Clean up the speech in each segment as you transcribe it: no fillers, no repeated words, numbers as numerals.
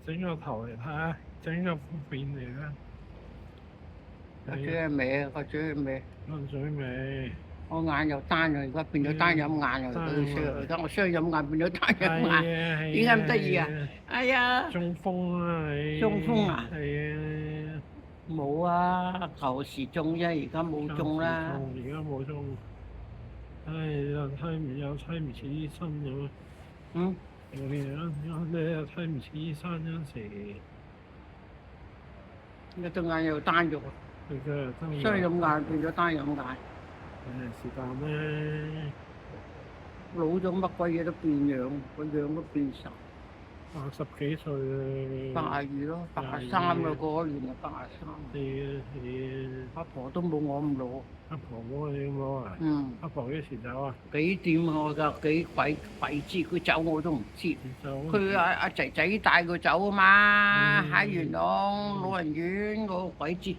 整個頭嚟睇下，整個副片嚟啦。個嘴係歪啊，個嘴係歪。個嘴尾。我眼又單咗，而家變咗單飲眼又對衰，而家我雙飲眼變咗單飲眼，點解咁得意啊？哎呀！中風啊你！中風啊？係啊。冇啊，舊時中啫，而家冇中啦。而家冇中。唉，又睇唔似醫生咁。嗯。你又睇唔似醫生嗰陣時。一對眼又單咗。雙飲眼變咗單飲眼。是但咩？老咗乜鬼嘢都變樣，個樣都變晒。80幾歲啦。82咯，83啦，過咗年就83。係啊。阿婆都冇我咁老。阿婆冇你咁老啊？嗯。阿婆幾時走啊？幾點我㗎？幾鬼知佢走我都唔知。佢阿仔仔帶佢走啊嘛，喺元朗老人院我鬼知。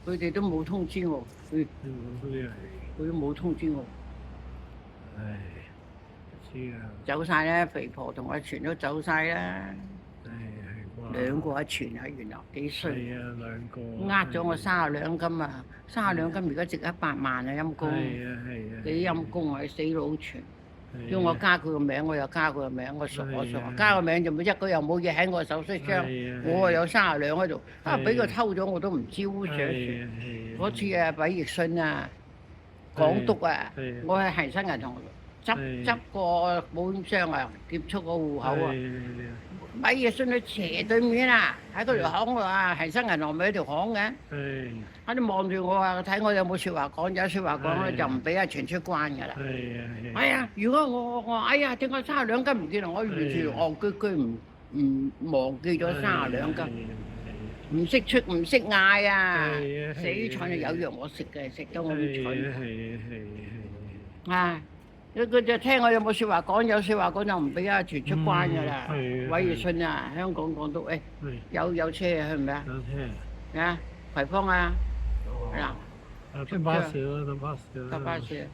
佢哋都冇通知我。佢都冇通知我。唉，知啊。走晒啦，肥婆同阿全都走晒啦。兩個阿全喺元朗幾衰。係啊，兩個。呃咗我30兩金啊！30兩金而家值100萬啊！陰公。係啊係啊。幾陰公啊！死佬全。叫我加佢個名，我又加佢個名，我傻。加個名就冇一個又冇嘢喺我手息箱，我有30兩喺度，俾佢偷咗我都唔知烏上船。嗰次啊，韋奕信啊，港督啊，我喺恒生銀行執個保險箱啊，劫出個戶口啊。韋奕信喺斜對面啊，喺嗰條巷度啊，恒生銀行咪有條巷嘅。喺度望住我啊，睇我有冇説話講，有説話講咧就唔俾阿全出關㗎啦。係啊，如果我哎呀，點解30兩金唔見啊？我完全戇居居唔忘記咗30兩金，唔識出唔識嗌啊！死蠢啊！有藥我食嘅，食到我咁蠢。啊！佢就聽我有冇説話講，有説話講就唔俾阿全出關㗎啦。韋奕信啊，香港港督誒，有車啊，係咪啊？有車。啊，葵芳啊，嗱。搭巴士咯，搭巴士。搭巴士。